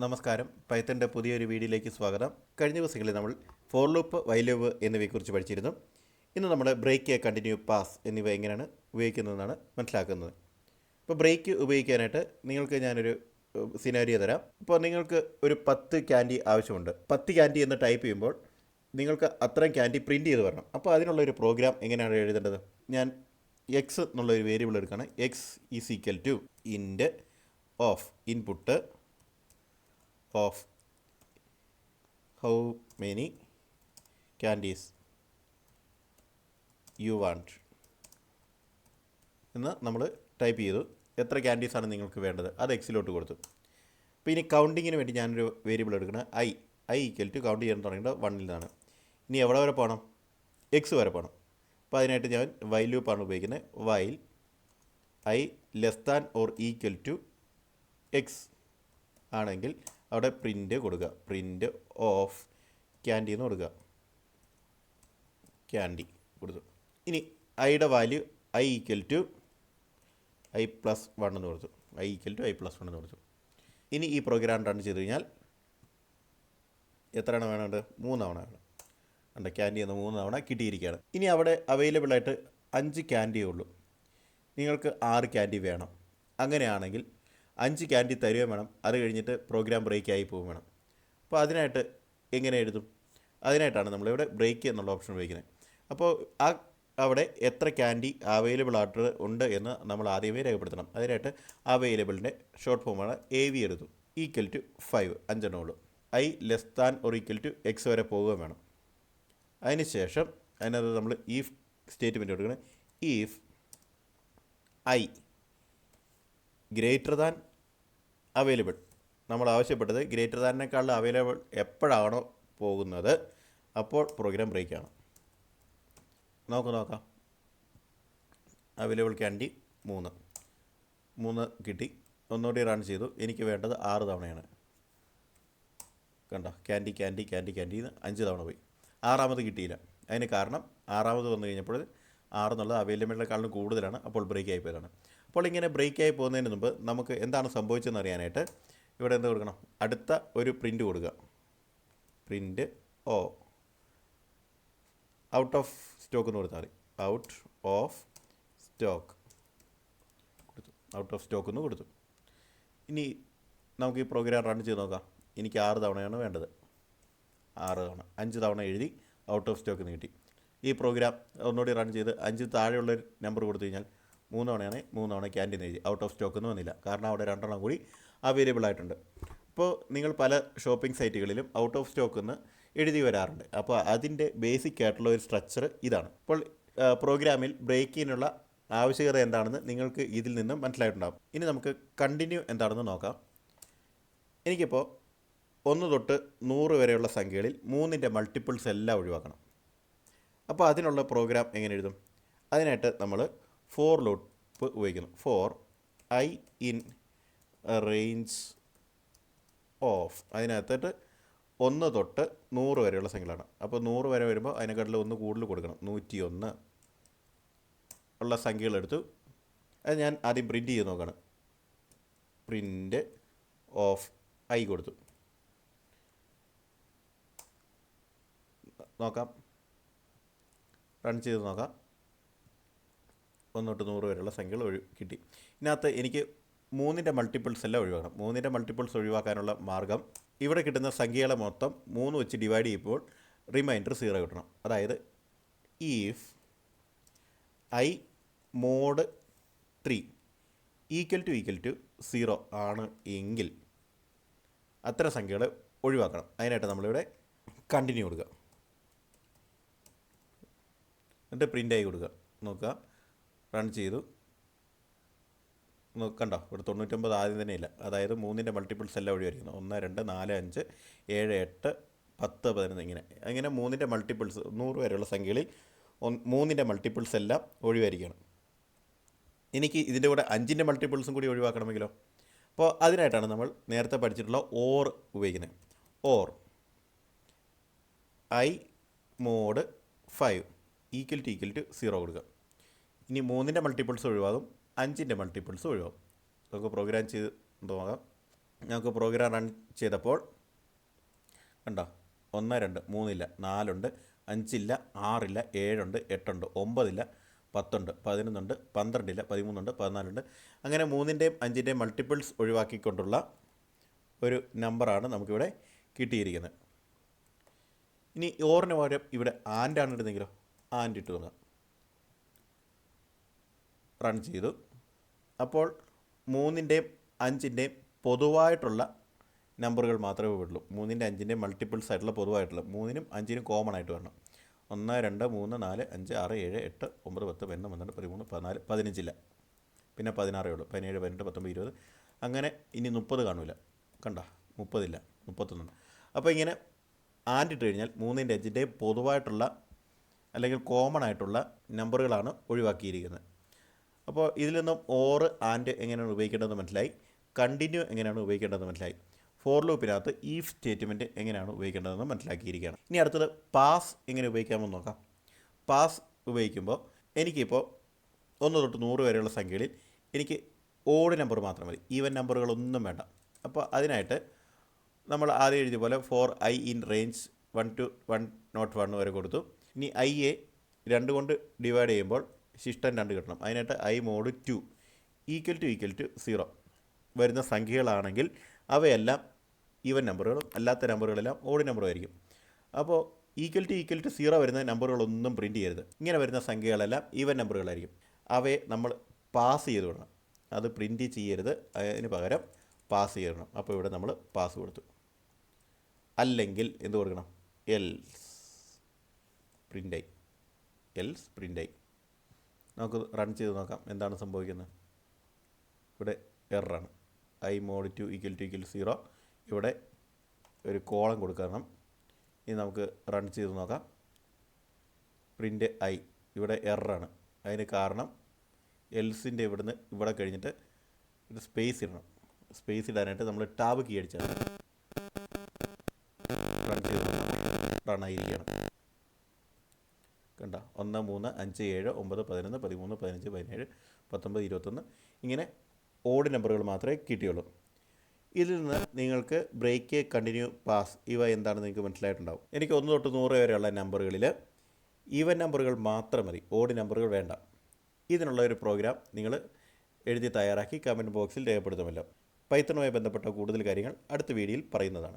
നമസ്കാരം. പൈത്തൻ്റെ പുതിയൊരു വീഡിയോയിലേക്ക് സ്വാഗതം. കഴിഞ്ഞ ദിവസങ്ങളിൽ നമ്മൾ ഫോർ ലൂപ്പ്, വൈൽ ലൂപ്പ് എന്നിവയെക്കുറിച്ച് പഠിച്ചിരുന്നു. ഇന്ന് നമ്മൾ ബ്രേക്ക്, കണ്ടിന്യൂ, പാസ് എന്നിവ എങ്ങനെയാണ് ഉപയോഗിക്കുന്നതെന്നാണ് മനസ്സിലാക്കുന്നത്. ഇപ്പോൾ ബ്രേക്ക് ഉപയോഗിക്കാനായിട്ട് നിങ്ങൾക്ക് ഞാനൊരു സിനാരിയോ തരാം. ഇപ്പോൾ നിങ്ങൾക്ക് ഒരു 10 ക്യാൻഡി ആവശ്യമുണ്ട്. 10 ക്യാൻഡി എന്ന് ടൈപ്പ് ചെയ്യുമ്പോൾ നിങ്ങൾക്ക് അത്രയും ക്യാൻഡി പ്രിൻറ്റ് ചെയ്ത് വരണം. അപ്പോൾ അതിനുള്ളൊരു പ്രോഗ്രാം എങ്ങനെയാണ് എഴുതേണ്ടത്? ഞാൻ എക്സ് എന്നുള്ളൊരു വേരിയബിൾ എടുക്കുകയാണ്. X is equal to int of input of how many candies you want എന്ന് നമ്മൾ ടൈപ്പ് ചെയ്തു. എത്ര ക്യാൻഡീസാണ് നിങ്ങൾക്ക് വേണ്ടത് അത് എക്സിലോട്ട് കൊടുത്തു. അപ്പോൾ ഇനി കൗണ്ടിങ്ങിന് വേണ്ടി ഞാനൊരു വേരിയബിൾ എടുക്കണം. ഐ ഈക്വൽ ടു കൗണ്ട് ചെയ്യാൻ തുടങ്ങിയിട്ട് 1 നിന്നാണ്. ഇനി എവിടെ വരെ പോകണം? എക്സ് വരെ പോകണം. അപ്പോൾ അതിനായിട്ട് ഞാൻ വൈൽ ലൂപ്പാണ് ഉപയോഗിക്കുന്നത്. While i less than or equal to x ആണെങ്കിൽ അവിടെ പ്രിൻ്റ് കൊടുക്കുക. പ്രിൻ്റ് ഓഫ് ക്യാൻഡി എന്ന് കൊടുക്കുക. ക്യാൻഡി കൊടുത്തു. ഇനി ഐയുടെ value I equal to I+1 എന്ന് കൊടുത്തു. ഐ ഈക്വൽ ടു I+1 എന്ന് കൊടുത്തു. ഇനി ഈ പ്രോഗ്രാം റൺ ചെയ്ത് കഴിഞ്ഞാൽ എത്ര തവണ വേണമുണ്ട്? 3 തവണ വേണം. ഉണ്ട് ക്യാൻഡി എന്ന് 3 തവണ കിട്ടിയിരിക്കുകയാണ്. ഇനി അവിടെ അവൈലബിളായിട്ട് 5 ക്യാൻഡിയേ ഉള്ളൂ. നിങ്ങൾക്ക് 6 ക്യാൻഡി വേണം. അങ്ങനെയാണെങ്കിൽ 5 ക്യാൻഡി തരുകയും വേണം. അത് കഴിഞ്ഞിട്ട് പ്രോഗ്രാം ബ്രേക്ക് ആയി പോകും വേണം. അപ്പോൾ അതിനായിട്ട് എങ്ങനെ എഴുതും? അതിനായിട്ടാണ് നമ്മളിവിടെ ബ്രേക്ക് എന്നുള്ള ഓപ്ഷൻ ഉപയോഗിക്കുന്നത്. അപ്പോൾ അവിടെ എത്ര ക്യാൻഡി അവൈലബിൾ ആയിട്ട് ഉണ്ട് എന്ന് നമ്മൾ ആദ്യമേ രേഖപ്പെടുത്തണം. അതിനായിട്ട് അവൈലബിളിൻ്റെ ഷോർട്ട് ഫോമാണ് AV എടുത്തു. ഈക്വൽ ടു 5 5 ഉള്ളൂ. I less than or equal to x വരെ പോവുകയും വേണം. അതിനുശേഷം അതിനകത്ത് നമ്മൾ ഈഫ് സ്റ്റേറ്റ്മെൻറ്റ് കൊടുക്കണം. If i greater than available. നമ്മൾ ആവശ്യപ്പെട്ടത് ഗ്രേറ്റർ ദാനിനേക്കാളും അവൈലബിൾ എപ്പോഴാണോ പോകുന്നത് അപ്പോൾ പ്രോഗ്രാം ബ്രേക്കാണ്. നോക്കാം. അവൈലബിൾ ക്യാൻഡി 3 കിട്ടി. ഒന്നുകൂടി റൺ ചെയ്തു. എനിക്ക് വേണ്ടത് 6 തവണയാണ്. കണ്ടോ? ക്യാൻഡി 5 തവണ പോയി. 6ാമത് കിട്ടിയില്ല. അതിന് കാരണം 6ാമത് വന്നു കഴിഞ്ഞപ്പോൾ 6 എന്നുള്ളത് അവൈലബിളിനേക്കാളും കൂടുതലാണ്. അപ്പോൾ ബ്രേക്ക് ആയി പോയതാണ്. അപ്പോൾ ഇങ്ങനെ ബ്രേക്ക് ആയി പോകുന്നതിന് മുമ്പ് നമുക്ക് എന്താണ് സംഭവിച്ചതെന്ന് അറിയാനായിട്ട് ഇവിടെ എന്ത് കൊടുക്കണം? അടുത്ത ഒരു പ്രിൻ്റ് കൊടുക്കുക. പ്രിൻ്റ് ഔട്ട് ഓഫ് സ്റ്റോക്ക് എന്ന് കൊടുത്താൽ മതി. ഔട്ട് ഓഫ് സ്റ്റോക്ക് എന്ന് കൊടുത്തു. ഇനി നമുക്ക് ഈ പ്രോഗ്രാം റൺ ചെയ്ത് നോക്കാം. എനിക്ക് 6 തവണയാണ് വേണ്ടത്. 6 തവണ 5 തവണ എഴുതി ഔട്ട് ഓഫ് സ്റ്റോക്ക് എന്ന് കിട്ടി. ഈ പ്രോഗ്രാം ഒന്നുകൂടി റൺ ചെയ്ത് 5 താഴെയുള്ളൊരു നമ്പർ കൊടുത്തു കഴിഞ്ഞാൽ 3 തവണയാണ്. 3 തവണ ക്യാൻറ്റീൻ എഴുതി. ഔട്ട് ഓഫ് സ്റ്റോക്ക് എന്ന് വന്നില്ല. കാരണം അവിടെ 2 എണ്ണം കൂടി അവൈലബിൾ ആയിട്ടുണ്ട്. ഇപ്പോൾ നിങ്ങൾ പല ഷോപ്പിംഗ് സൈറ്റുകളിലും ഔട്ട് ഓഫ് സ്റ്റോക്ക് എന്ന് എഴുതി വരാറുണ്ട്. അപ്പോൾ അതിൻ്റെ ബേസിക് ആയിട്ടുള്ള ഒരു സ്ട്രക്ചർ ഇതാണ്. അപ്പോൾ പ്രോഗ്രാമിൽ ബ്രേക്കിനുള്ള ആവശ്യകത എന്താണെന്ന് നിങ്ങൾക്ക് ഇതിൽ നിന്നും മനസ്സിലായിട്ടുണ്ടാകും. ഇനി നമുക്ക് കണ്ടിന്യൂ എന്താണെന്ന് നോക്കാം. എനിക്കിപ്പോൾ 1 തൊട്ട് 100 വരെയുള്ള സംഖ്യകളിൽ 3ൻ്റെ മൾട്ടിപ്പിൾസ് എല്ലാം ഒഴിവാക്കണം. അപ്പോൾ അതിനുള്ള പ്രോഗ്രാം എങ്ങനെ എഴുതും? അതിനായിട്ട് നമ്മൾ ഫോർ ലൂപ്പ് ഉപയോഗിക്കുന്നു. For i in range of. അതിനകത്തിട്ട് 1 തൊട്ട് 100 വരെയുള്ള സംഖ്യകളാണ്. അപ്പോൾ 100 വരെ വരുമ്പോൾ അതിനെക്കാട്ടിൽ 1 കൂടുതൽ കൊടുക്കണം. 101 ഉള്ള സംഖ്യകളെടുത്തു. അത് ഞാൻ ആദ്യം പ്രിൻ്റ് ചെയ്ത് നോക്കുകയാണ്. പ്രിൻ്റ് ഓഫ് ഐ കൊടുത്തു. നോക്കാം. റൺ ചെയ്ത് നോക്കാം. 1 തൊട്ട് 100 വരെയുള്ള സംഖ്യകൾ കിട്ടി. ഇതിനകത്ത് എനിക്ക് 3ൻ്റെ മൾട്ടിപ്പിൾസ് എല്ലാം ഒഴിവാക്കണം. 3ൻ്റെ മൾട്ടിപ്പിൾസ് ഒഴിവാക്കാനുള്ള മാർഗം ഇവിടെ കിട്ടുന്ന സംഖ്യകളെ മൊത്തം 3 വെച്ച് ഡിവൈഡ് ചെയ്യുമ്പോൾ റിമൈൻഡർ 0 കിട്ടണം. അതായത് if i mod 3 equal to 0 ആണ് എങ്കിൽ അത്തരം സംഖ്യകൾ ഒഴിവാക്കണം. അതിനായിട്ട് നമ്മളിവിടെ കണ്ടിന്യൂ കൊടുക്കുക. എന്നിട്ട് പ്രിൻ്റായി കൊടുക്കുക. നോക്കുക. റൺ ചെയ്തു. കണ്ടോ? ഇവിടെ 99 ആദ്യം തന്നെ ഇല്ല. അതായത് 3ൻ്റെ മൾട്ടിപ്പിൾസ് എല്ലാം ഒഴിവായിരിക്കുന്നു. 1 2 4 5 7 8 10 11 അങ്ങനെ 3ൻ്റെ മൾട്ടിപ്പിൾസ് 100 വരെയുള്ള സംഖ്യകളിൽ 3ൻ്റെ മൾട്ടിപ്പിൾസ് എല്ലാം ഒഴിവായിരിക്കണം. എനിക്ക് ഇതിൻ്റെ കൂടെ 5ൻ്റെ മൾട്ടിപ്പിൾസും കൂടി ഒഴിവാക്കണമെങ്കിലോ? അപ്പോൾ അതിനായിട്ടാണ് നമ്മൾ നേരത്തെ പഠിച്ചിട്ടുള്ള ഓർ ഉപയോഗിക്കുന്നത്. Or i mod 5 equal to 0 കൊടുക്കുക. ഇനി 3ൻ്റെ മൾട്ടിപ്പിൾസ് ഒഴിവാകും, 5ൻ്റെ മൾട്ടിപ്പിൾസ് ഒഴിവാകും. നമുക്ക് പ്രോഗ്രാം ചെയ്ത് നോക്കാം. നമുക്ക് പ്രോഗ്രാം റൺ ചെയ്തപ്പോൾ കണ്ടോ 1 2 3 ഇല്ല, 4 ഉണ്ട്, 5 ഇല്ല, 6 ഇല്ല, 7 ഉണ്ട്, 8 ഉണ്ട്, 9 ഇല്ല, 10 ഉണ്ട്, 11 ഉണ്ട്, 12 ഇല്ല, 13 ഉണ്ട്, 14 ഉണ്ട്. അങ്ങനെ 3ൻ്റെയും 5ൻ്റെയും മൾട്ടിപ്പിൾസ് ഒഴിവാക്കിക്കൊണ്ടുള്ള ഒരു നമ്പറാണ് നമുക്കിവിടെ കിട്ടിയിരിക്കുന്നത്. ഇനി ഓറിന് പകരം ഇവിടെ ആൻഡാണ് ഇടുന്നെങ്കിലോ, ആൻഡ് ഇട്ട് നോക്കാം. റൺ ചെയ്തു. അപ്പോൾ 3ൻ്റെയും 5ൻ്റെയും പൊതുവായിട്ടുള്ള നമ്പറുകൾ മാത്രമേ ഉള്ളൂ. 3ൻ്റെ 5ൻ്റെയും മൾട്ടിപ്പിൾസ് ആയിട്ടുള്ള പൊതുവായിട്ടുള്ള 3നും 5നും കോമൺ ആയിട്ട് വരണം. 1 2 3 4 5 6 7 8 9 10 11 12 13 14 15 ഇല്ല, പിന്നെ 16 ഉള്ളൂ, 17 18 19 20. അങ്ങനെ ഇനി 30 കാണില്ല, കണ്ട 30 ഇല്ല, 31. അപ്പോൾ ഇങ്ങനെ ആൻഡ് ഇട്ട് കഴിഞ്ഞാൽ 3ൻ്റെ 5ൻ്റെയും പൊതുവായിട്ടുള്ള അല്ലെങ്കിൽ കോമൺ ആയിട്ടുള്ള നമ്പറുകളാണ് ഒഴിവാക്കിയിരിക്കുന്നത്. അപ്പോൾ ഇതിൽ നിന്നും ഓർ ആൻഡ് എങ്ങനെയാണ് ഉപയോഗിക്കേണ്ടതെന്ന് മനസ്സിലായി, കണ്ടിന്യൂ എങ്ങനെയാണ് ഉപയോഗിക്കേണ്ടതെന്ന് മനസ്സിലായി, ഫോർ ലൂപ്പിനകത്ത് ഈഫ് സ്റ്റേറ്റ്മെൻറ്റ് എങ്ങനെയാണ് ഉപയോഗിക്കേണ്ടതെന്ന് മനസ്സിലാക്കിയിരിക്കുകയാണ്. ഇനി അടുത്തത് പാസ് എങ്ങനെ ഉപയോഗിക്കാമെന്ന് നോക്കാം. പാസ് ഉപയോഗിക്കുമ്പോൾ എനിക്കിപ്പോൾ 1 തൊട്ട് 100 വരെയുള്ള സംഖ്യകളിൽ എനിക്ക് ഓഡ് നമ്പർ മാത്രം മതി, ഈവൻ നമ്പറുകളൊന്നും വേണ്ട. അപ്പോൾ അതിനായിട്ട് നമ്മൾ ആദ്യം എഴുതിയ പോലെ for i in range 1 to 101 വരെ കൊടുത്തു. ഇനി ഐയെ 2 കൊണ്ട് ഡിവൈഡ് ചെയ്യുമ്പോൾ ശിഷ്ടം 2 കിട്ടണം. അതിനായിട്ട് ഐ മോഡ് 2 ഈക്വൽ ടു 0 വരുന്ന സംഖ്യകളാണെങ്കിൽ അവയെല്ലാം ഈവൻ നമ്പറുകളും അല്ലാത്ത നമ്പറുകളെല്ലാം ഓഡ് നമ്പറുമായിരിക്കും. അപ്പോൾ ഈക്വൽ ടു 0 വരുന്ന നമ്പറുകളൊന്നും പ്രിൻറ്റ് ചെയ്യരുത്. ഇങ്ങനെ വരുന്ന സംഖ്യകളെല്ലാം ഈവൻ നമ്പറുകളായിരിക്കും. അവയെ നമ്മൾ പാസ് ചെയ്ത് വിടണം, അത് പ്രിൻറ്റ് ചെയ്യരുത്, അതിന് പകരം പാസ് ചെയ്യണം. അപ്പോൾ ഇവിടെ നമ്മൾ പാസ് കൊടുത്തു. അല്ലെങ്കിൽ എന്ത് കൊടുക്കണം, എൽസ് പ്രിൻ്റായി. നമുക്ക് റൺ ചെയ്ത് നോക്കാം എന്താണ് സംഭവിക്കുന്നത്. ഇവിടെ എററാണ്. I mod 2 equal to 0. ഇവിടെ ഒരു കോളം കൊടുക്കണം. ഇനി നമുക്ക് റൺ ചെയ്ത് നോക്കാം. പ്രിൻ്റ് ഐ, ഇവിടെ എററാണ്. അതിന് കാരണം എൽസിൻ്റെ ഇവിടുന്ന് ഇവിടെ കഴിഞ്ഞിട്ട് ഒരു സ്പേസ് ഇടണം. സ്പേസ് ഇടാനായിട്ട് നമ്മൾ ടാബ് കീ അടിച്ചാണ്. റൺ ചെയ്ത് നോക്കാം. റൺ ആയിരിക്കുകയാണ്. കണ്ട 1 3 5 7 9 11 13 15 17 19 21 ഇങ്ങനെ ഓഡ് നമ്പറുകൾ മാത്രമേ കിട്ടിയുള്ളൂ. ഇതിൽ നിന്ന് നിങ്ങൾക്ക് ബ്രേക്ക്, കണ്ടിന്യൂ, പാസ് ഇവ എന്താണെന്ന് നിങ്ങൾക്ക് മനസ്സിലായിട്ടുണ്ടാവും. എനിക്ക് 1 തൊട്ട് 100 വരെയുള്ള നമ്പറുകളിൽ ഈവൻ നമ്പറുകൾ മാത്രം മതി, ഓഡ് നമ്പറുകൾ വേണ്ട. ഇതിനുള്ള ഒരു പ്രോഗ്രാം നിങ്ങൾ എഴുതി തയ്യാറാക്കി കമൻറ്റ് ബോക്സിൽ രേഖപ്പെടുത്തുമല്ലോ. പൈത്തണുമായി ബന്ധപ്പെട്ട കൂടുതൽ കാര്യങ്ങൾ അടുത്ത വീഡിയോയിൽ പറയുന്നതാണ്.